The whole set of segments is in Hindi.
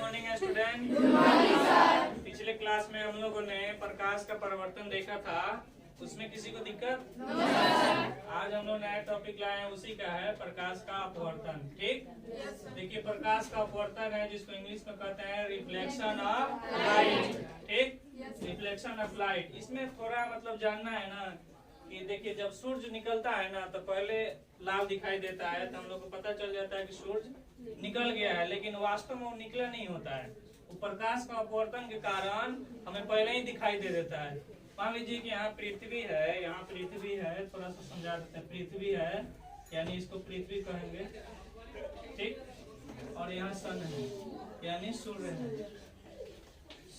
Morning student. पिछले क्लास में हम लोगों ने प्रकाश का परिवर्तन देखा था, उसमें किसी को दिक्कत? आज हम लोग नया टॉपिक लाए हैं, उसी का है प्रकाश का अपवर्तन। ठीक, देखिए प्रकाश का अपवर्तन है जिसको इंग्लिश में कहते हैं रिफ्लेक्शन ऑफ लाइट। ठीक, रिफ्लेक्शन ऑफ लाइट। इसमें थोड़ा मतलब जानना है ना कि देखिए जब सूरज निकलता है ना तो पहले लाल दिखाई देता है, तो हम लोग को पता चल जाता है कि सूरज निकल गया है, लेकिन वास्तव में वो निकला नहीं होता है। वो प्रकाश का अपवर्तन के कारण हमें पहले ही दिखाई दे देता है। मान लीजिए कि यहाँ पृथ्वी है, यहाँ पृथ्वी है, थोड़ा सा समझा देते हैं। पृथ्वी है यानी इसको पृथ्वी कहेंगे, ठीक, और यहाँ सन है यानी सूर्य है।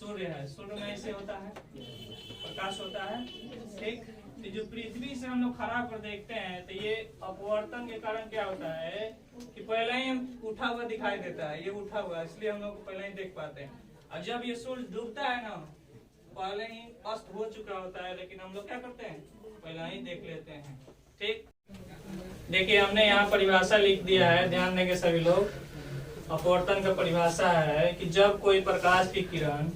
सूर्य है, सूर्य में ऐसे होता है, प्रकाश होता है। ठीक, तो जो पृथ्वी से हम लोग खड़ा होकर देखते हैं तो ये अपवर्तन के कारण क्या होता है कि पहले ही उठा हुआ दिखाई देता है, ये उठा हुआ, इसलिए हम लोग पहले ही देख पाते हैं। और जब ये सूर्य डूबता है ना, पहले ही अस्त हो चुका होता है, लेकिन हम लोग क्या करते हैं, पहले ही देख लेते हैं। ठीक, देखिए हमने यहाँ परिभाषा लिख दिया है, ध्यान देंगे सभी लोग। अपवर्तन का परिभाषा है कि जब कोई प्रकाश की किरण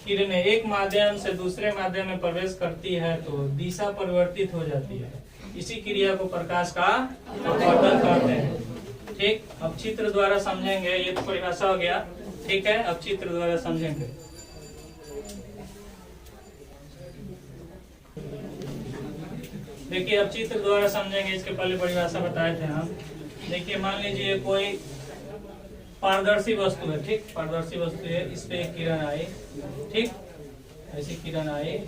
एक माध्यम से दूसरे माध्यम में प्रवेश करती है तो दिशा परिवर्तित हो जाती है। इसी क्रिया को प्रकाश का अपवर्तन कहते हैं। ठीक, अब चित्र द्वारा समझेंगे, ये तो परिभाषा हो गया। ठीक है, अब चित्र द्वारा समझेंगे। देखिए अब चित्र द्वारा समझेंगे, इसके पहले परिभाषा बताए थे हम। देखिए मान लीजिए कोई पारदर्शी वस्तु है, ठीक, पारदर्शी वस्तु है, इस पे एक किरण आई, ठीक, ऐसी किरण आई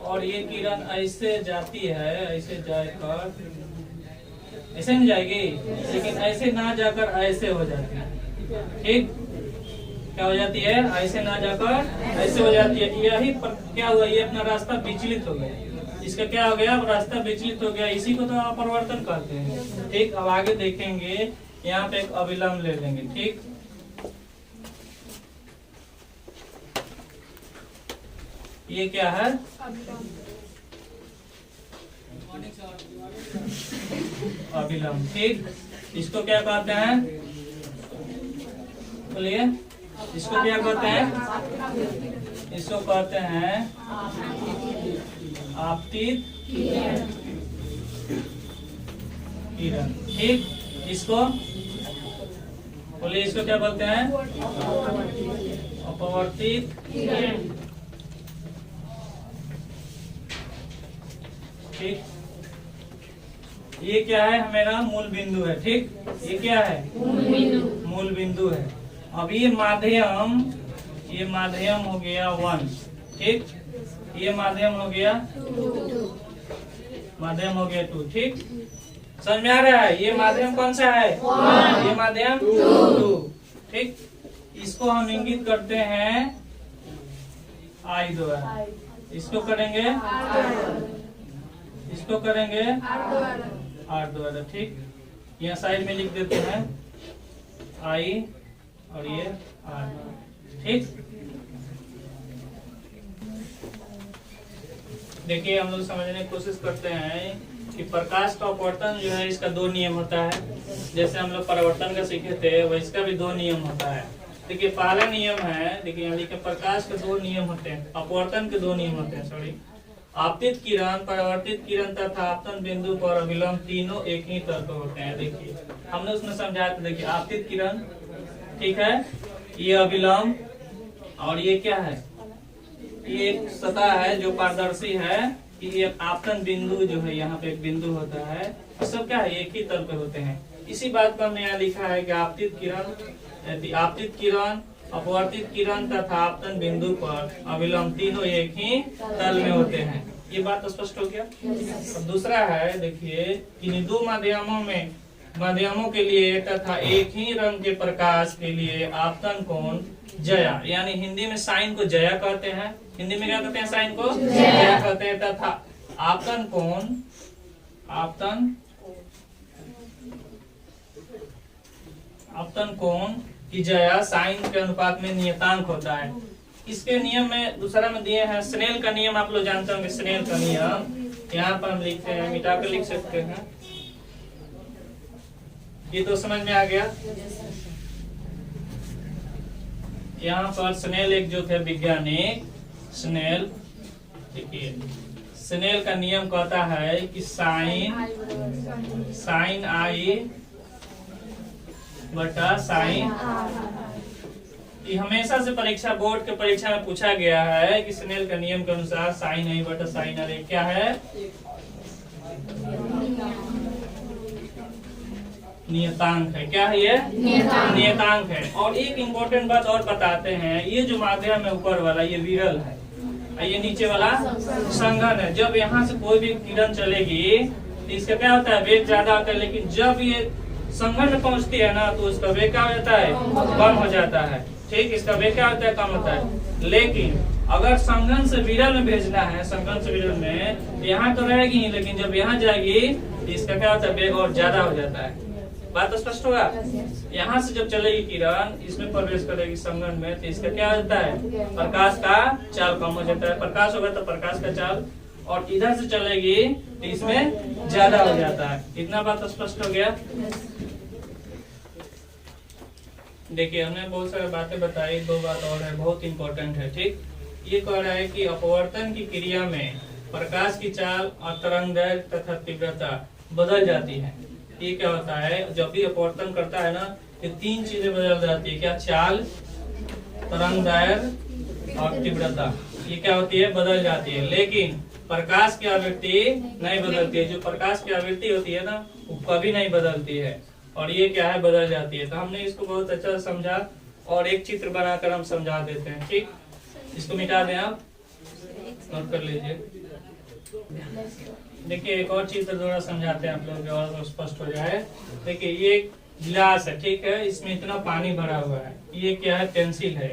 और ये किरण ऐसे जाती है, ऐसे जाकर ऐसे नहीं जाएगी, लेकिन ऐसे ना जाकर ऐसे हो जाती है। ठीक, क्या हो जाती है, ऐसे ना जाकर ऐसे हो जाती है। यही क्या हुआ, ये अपना रास्ता विचलित हो गया, इसका क्या हो गया, रास्ता विचलित हो गया, इसी को तो अपवर्तन कहते हैं। ठीक, अब आगे देखेंगे, यहाँ पे एक अविलंब ले लेंगे। ठीक, ये क्या है, अविलंब। ठीक, इसको क्या कहते हैं, बोलिए, इसको क्या कहते हैं, इसको कहते हैं आपतित किरण। ठीक, इसको बोलिए, इसको क्या बोलते हैं, अपवर्तित किरण। ठीक, ये क्या है, हमारा मूल बिंदु है। ठीक, ये क्या है, मूल बिंदु है। अब ये माध्यम हो गया 1। ठीक, ये माध्यम हो गया 2। ठीक, समझ में आ रहा है, ये माध्यम कौन सा है, ये माध्यम 2। ठीक, इसको हम इंगित करते हैं आई द्वारा, इसको करेंगे, इसको करेंगे आर द्वारा। ठीक, यहाँ साइड में लिख देते हैं आई और ये आर। ठीक, देखिए हम लोग समझने की कोशिश करते हैं कि प्रकाश का अपवर्तन जो है इसका 2 नियम होता है। जैसे हम लोग परावर्तन का सीखे थे, वह इसका भी 2 नियम होता है। देखिए पहला नियम है, देखिए यहाँ लिखे प्रकाश के 2 नियम होते हैं, अपवर्तन के 2 नियम होते हैं, सॉरी। आपतित किरण, परावर्तित किरण तथा आपतन बिंदु पर अविलंब, तीनों एक ही तरह के होते हैं। देखिए हमने उसमें समझाया था, देखिए आपतित किरण, ठीक है, ये अविलंब और ये क्या है, ये एक सतह है जो पारदर्शी है, ये आपतन बिंदु जो है, यहाँ पे एक बिंदु होता है, सब क्या है, एक ही तरह के होते हैं। इसी बात को हमने यहाँ लिखा है कि आपतित किरण, अपवर्तित किरण तथा आपतन बिंदु पर अविलंब, तीनों एक ही तल में होते हैं। ये बात स्पष्ट हो गया। अब दूसरा है, देखिए कि 2 माध्यमों के लिए तथा एक ही रंग के प्रकाश के लिए आपतन कोण जया, यानी हिंदी में साइन को जया कहते हैं। हिंदी में क्या कहते हैं, साइन को जया कहते हैं। तथा आपतन कोण की जया साइन के अनुपात में नियतांक होता है। इसके नियम में दूसरा में दिए हैं स्नेल का नियम, आप लोग जानते होंगे स्नेल का नियम। यहाँ पर हम लिखते हैं, मिटाकर लिख सकते हैं। ये तो समझ में आ गया। यहाँ पर स्नेल एक जो थे वैज्ञानिक स्नेल, देखिए स्नेल का नियम कहता है कि साइन आई बटा साइन, ये हमेशा से परीक्षा बोर्ड के परीक्षा में पूछा गया है कि स्नेल का नियम के अनुसार साइन आई बटा साइन आर क्या है, नियतांक है। क्या है ये? नियतांक है। और एक इम्पोर्टेंट बात और बताते हैं, ये जो माध्यम है ऊपर वाला ये विरल है, ये नीचे वाला संघन है। जब यहाँ से कोई भी किरण चलेगी तो इसका क्या होता है, वेग ज्यादा होता है, लेकिन जब ये संघन में पहुँचती है ना तो उसका वेग क्या हो जाता है, कम हो जाता है। ठीक, इसका वेग क्या होता है, कम होता है। लेकिन अगर संघन से विरल में भेजना है, संघन से विरल में यहाँ तो रहेगी, लेकिन जब यहाँ जाएगी तो इसका क्या होता है, वेग और ज्यादा हो जाता है। बात स्पष्ट होगा? यहाँ से जब चलेगी किरण इसमें प्रवेश करेगी संघन में तो इसका क्या होता है, प्रकाश का चाल कम हो जाता है। प्रकाश होगा तो प्रकाश का चाल, और इधर से चलेगी तो इसमें ज्यादा हो जाता है। इतना बात स्पष्ट हो गया? देखिए हमने बहुत सारी बातें बताई, दो बात और है बहुत इंपॉर्टेंट है। ठीक, ये कह रहा है कि अपवर्तन की क्रिया में प्रकाश की चाल और तरंग दैर्घ्य तथा तीव्रता बदल जाती है। ये क्या होता है, जब भी अपवर्तन करता है ना ये तीन चीजें बदल जाती है। क्या? चाल, तरंग दैर्घ्य और तीव्रता, ये क्या होती है, बदल जाती है। लेकिन प्रकाश की आवृत्ति नहीं बदलती है। जो प्रकाश की आवृत्ति होती है ना वो कभी नहीं बदलती है, और ये क्या है, बदल जाती है। तो हमने इसको बहुत अच्छा समझा, और एक चित्र बनाकर हम समझा देते हैं। ठीक, इसको मिटा दें, आप नोट कर लीजिए। देखिए एक और चित्र थोड़ा समझाते हैं आप लोग और स्पष्ट हो जाए। देखिए ये एक गिलास है, ठीक है, इसमें इतना पानी भरा हुआ है। ये क्या है, पेंसिल है।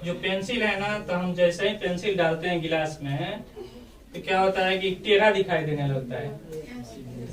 जो पेंसिल है ना, तो हम जैसे ही पेंसिल डालते हैं गिलास में तो क्या होता है कि टेढ़ा दिखाई देने लगता है।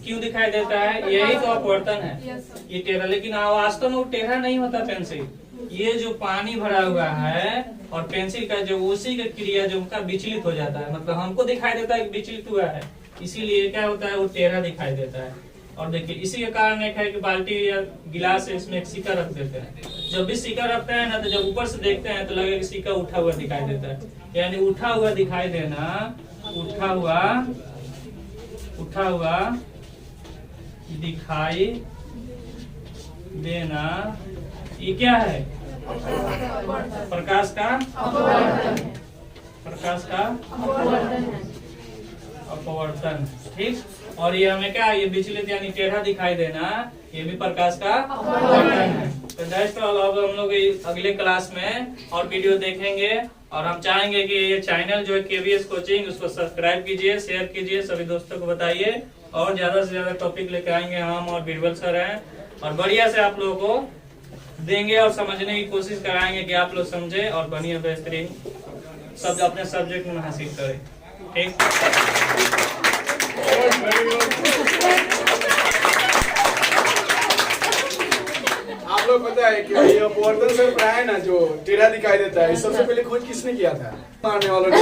क्यों दिखाई देता है? यही तो अपवर्तन है, ये टेढ़ा। लेकिन वास्तव में वो टेढ़ा नहीं होता पेंसिल, ये जो पानी भरा हुआ है और पेंसिल का जो उसी का क्रिया जो उनका विचलित हो जाता है, मतलब हमको दिखाई देता है कि विचलित हुआ है, इसीलिए क्या होता है, वो टेढ़ा दिखाई देता है। और देखिए इसी के कारण एक है कि बाल्टी या गिलास है, इसमें एक सिक्का रख देते हैं। जब भी सिक्का रखते हैं ना तो जब ऊपर से देखते हैं तो लगेगा कि सिक्का उठा हुआ दिखाई देता है। यानी उठा हुआ दिखाई देना, उठा हुआ दिखाई देना, ये क्या है, प्रकाश का अपवर्तन। ठीक, और ये हमें क्या, ये विचलित यानी टेढ़ा दिखाई देना, ये भी प्रकाश का अपवर्तन है। तो दोस्तों अब हम लोग अगले क्लास में और वीडियो देखेंगे, और हम चाहेंगे कि ये चैनल जो है KVS कोचिंग उसको सब्सक्राइब कीजिए, शेयर कीजिए, सभी दोस्तों को बताइए, और ज्यादा से ज्यादा टॉपिक लेकर आएंगे हम और बीरबल सर हैं, और बढ़िया से आप लोगों को देंगे और समझने की कोशिश कराएंगे कि आप लोग समझे और बढ़िया बेहतरीन सब अपने सब्जेक्ट में हासिल करें। ठीक, आप लोग पता है कि ये अपवर्तन से प्राय ना जो टेढ़ा दिखाई देता है, सबसे पहले खोज किसने किया था? मारने वालों ने।